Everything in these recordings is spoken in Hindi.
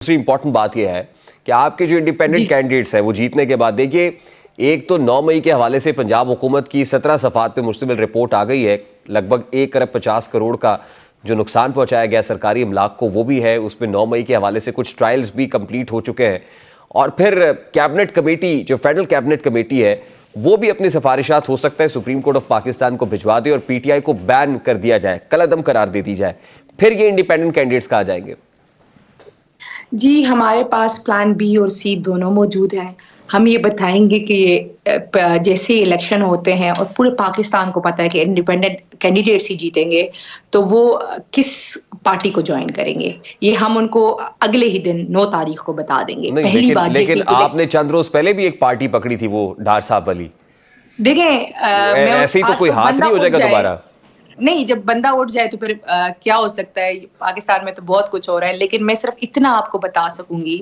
दूसरी इंपॉर्टेंट बात यह है कि आपके जो इंडिपेंडेंट कैंडिडेट्स हैं वो जीतने के बाद देखिए, एक तो 9 मई के हवाले से पंजाब हुकूमत की 17 सफ़ात पे मुश्तमिल रिपोर्ट आ गई है। लगभग 1 अरब 50 करोड़ का जो नुकसान पहुंचाया गया सरकारी अमलाक को वो भी है। उसमें 9 मई के हवाले से कुछ ट्रायल्स भी कंप्लीट हो चुके हैं। और फिर कैबिनेट कमेटी, जो फेडरल कैबिनेट कमेटी है, वो भी अपनी सिफारिशात हो सकता है सुप्रीम कोर्ट ऑफ पाकिस्तान को भिजवा दे और पीटीआई को बैन कर दिया जाए, कलअदम करार दे दी जाए। फिर ये इंडिपेंडेंट कैंडिडेट्स कहाँ जाएंगे? जी, हमारे पास प्लान बी और सी दोनों मौजूद हैं। हम ये बताएंगे कि जैसे इलेक्शन होते हैं और पूरे पाकिस्तान को पता है कि इंडिपेंडेंट कैंडिडेट्स ही जीतेंगे, तो वो किस पार्टी को ज्वाइन करेंगे, ये हम उनको अगले ही दिन 9 तारीख को बता देंगे। पहली बात, लेकिन आपने चंद रोज पहले भी एक पार्टी पकड़ी थी, वो डार साहब वाली। देखें, ऐसे ही तो कोई हाथ नहीं हो जाएगा दोबारा? नहीं, जब बंदा उठ जाए तो फिर क्या हो सकता है। पाकिस्तान में तो बहुत कुछ हो रहा है, लेकिन मैं सिर्फ इतना आपको बता सकूंगी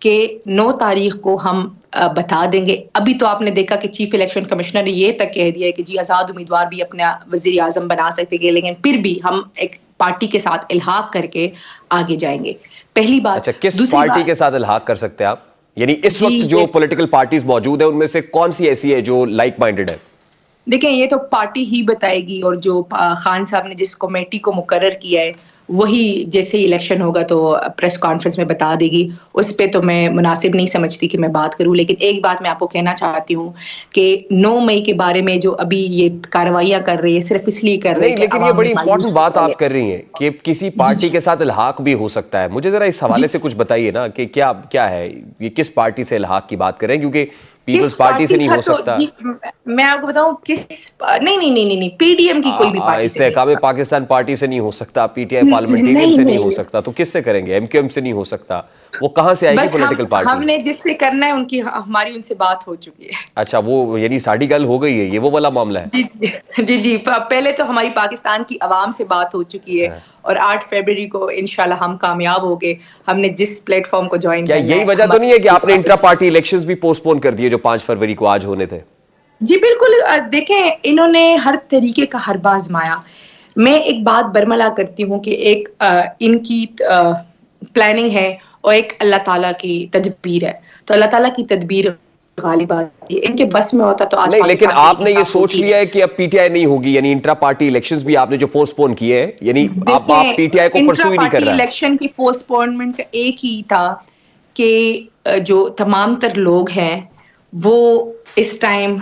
कि 9 तारीख को हम बता देंगे। अभी तो आपने देखा कि चीफ इलेक्शन कमिश्नर ने ये तक कह दिया है कि जी आज़ाद उम्मीदवार भी अपना वजीर आजम बना सकते हैं, लेकिन फिर भी हम एक पार्टी के साथ इल्हाक करके आगे जाएंगे। पहली बात। अच्छा, किस पार्टी के साथ इल्हाक कर सकते हैं आप? यानी इस वक्त जो पॉलिटिकल पार्टीज मौजूद है उनमें से कौन सी ऐसी है जो लाइक माइंडेड है? देखें, ये तो पार्टी ही बताएगी, और जो खान साहब ने जिस कमेटी को मुकर्रर किया है वही जैसे ही इलेक्शन होगा तो प्रेस कॉन्फ्रेंस में बता देगी। उस पे तो मैं मुनासिब नहीं समझती कि मैं बात करूं, लेकिन एक बात मैं आपको कहना चाहती हूं कि 9 मई के बारे में जो अभी ये कार्रवाइयां कर रही है सिर्फ इसलिए कर रही है। लेकिन ये बड़ी इंपॉर्टेंट बात आप कर रही हैं कि किसी पार्टी के साथ इल्हाक भी हो सकता है। मुझे जरा इस हवाले से कुछ बताइए ना कि क्या है ये, किस पार्टी से इल्हाक की बात कर रहे हैं? क्योंकि पीपल्स पार्टी से नहीं हो सकता। मैं आपको बताऊं किस नहीं, पीडीएम की कोई भी पार्टी से इस्तेहकाम पाकिस्तान पार्टी से नहीं हो सकता, पीटीआई पार्लियामेंटेरियन से नहीं हो सकता, तो किससे करेंगे? एमक्यूएम से नहीं हो सकता, वो कहां से आएगी पॉलिटिकल पार्टी? हमने जिससे करना है हमारी उनसे बात हो चुकी है। अच्छा, वो यानी साड़ी गल हो गई है, ये वो वाला मामला है? जी, पहले तो हमारी पाकिस्तान की आवाम से बात हो चुकी है और 8 फरवरी को इंशाल्लाह हम कामयाब हो गए। हमने जिस प्लेटफॉर्म को ज्वाइन किया, यही वजह तो नहीं है कि आपने इंट्रा पार्टी इलेक्शंस भी पोस्टपोन कर दिए जो 5 फरवरी को आज होने थे? जी बिल्कुल। देखें, इन्होंने हर तरीके का हरबा आजमाया। मैं एक बात बरमला करती हूँ कि एक इनकी प्लानिंग है और एक अल्लाह ताला की तदबीर है। तो अल्लाह ताला की तदबीर गालिब आती है, इनके बस में होता तो आज नहीं। लेकिन आपने ये सोच लिया है कि अब पीटीआई नहीं होगी, यानी इंट्रा पार्टी इलेक्शंस भी आपने जो पोस्टपोन किए हैं, यानी आप पीटीआई को परसू ही नहीं कर रहे हैं। इलेक्शन की पोस्टपोनमेंट का एक ही था कि जो तमाम तर लोग हैं वो इस टाइम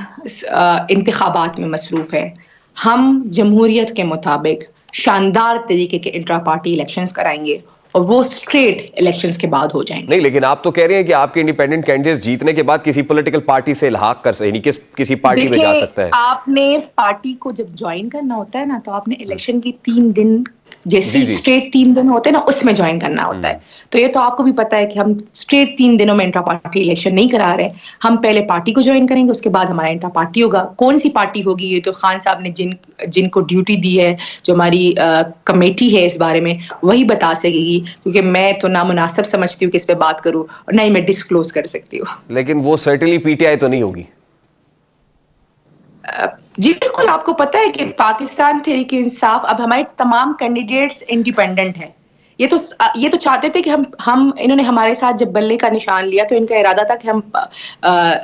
इंतखाबात में मसरूफ है। हम जमहूरियत के मुताबिक शानदार तरीके के इंट्रा पार्टी इलेक्शंस कराएंगे और वो स्ट्रेट इलेक्शंस के बाद हो जाएंगे। नहीं, लेकिन आप तो कह रहे हैं कि आपके इंडिपेंडेंट कैंडिडेट्स जीतने के बाद किसी पॉलिटिकल पार्टी से इल्हाक कर सकते, किसी पार्टी में जा सकता है। आपने पार्टी को जब ज्वाइन करना होता है ना, तो आपने इलेक्शन की 3 दिन जैसे स्ट्रेट 3 दिन होते हैं ना, उसमें ज्वाइन करना होता है। तो ये तो आपको भी पता है कि हम स्ट्रेट 3 दिनों में इंट्रा पार्टी इलेक्शन नहीं करा रहे। हम पहले पार्टी को ज्वाइन करेंगे, उसके बाद हमारा इंट्रा पार्टी होगा। कौन सी पार्टी होगी ये तो खान साहब ने जिनको ड्यूटी दी है, जो हमारी कमेटी है इस बारे में, वही बता सकेगी, क्योंकि मैं तो नामुनासिब समझती हूँ कि इस पे बात करूँ और नहीं मैं डिस्क्लोज कर सकती हूँ। लेकिन वो सर्टेनली पीटीआई तो नहीं होगी। जी बिल्कुल, आपको पता है कि पाकिस्तान तहरीक इंसाफ, अब हमारे तमाम कैंडिडेट्स इंडिपेंडेंट हैं। ये तो चाहते थे कि हम इन्होंने हमारे साथ जब बल्ले का निशान लिया तो इनका इरादा था कि हम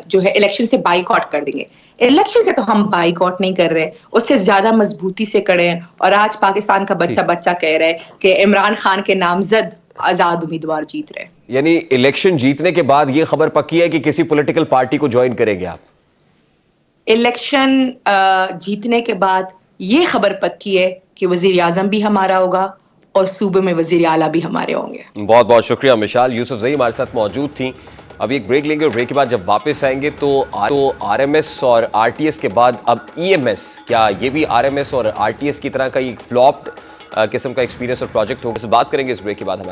जो है इलेक्शन से बाइकआउट कर देंगे। इलेक्शन से तो हम बाइकआउट नहीं कर रहे, उससे ज्यादा मजबूती से खड़े हैं। और आज पाकिस्तान का बच्चा कह रहा है कि इमरान खान के नामजद आजाद उम्मीदवार जीत रहे। यानी इलेक्शन जीतने के बाद ये खबर पक्की है कि किसी पॉलिटिकल पार्टी को ज्वाइन करेंगे आप? इलेक्शन जीतने के बाद ये खबर पक्की है कि वजीर आजम भी हमारा होगा और सूबे में वजीर आला भी हमारे होंगे। बहुत बहुत शुक्रिया मिशाल। यूसुफजई हमारे साथ मौजूद थी। अभी एक ब्रेक लेंगे और ब्रेक के बाद जब वापस आएंगे तो आरएमएस और आरटीएस के बाद अब ईएमएस, क्या ये भी आरएमएस और आरटीएस की तरह का एक फ्लॉप्ड किस्म का एक्सपीरियंस और प्रोजेक्ट होगा? इस बात करेंगे इस ब्रेक के बाद। हमारे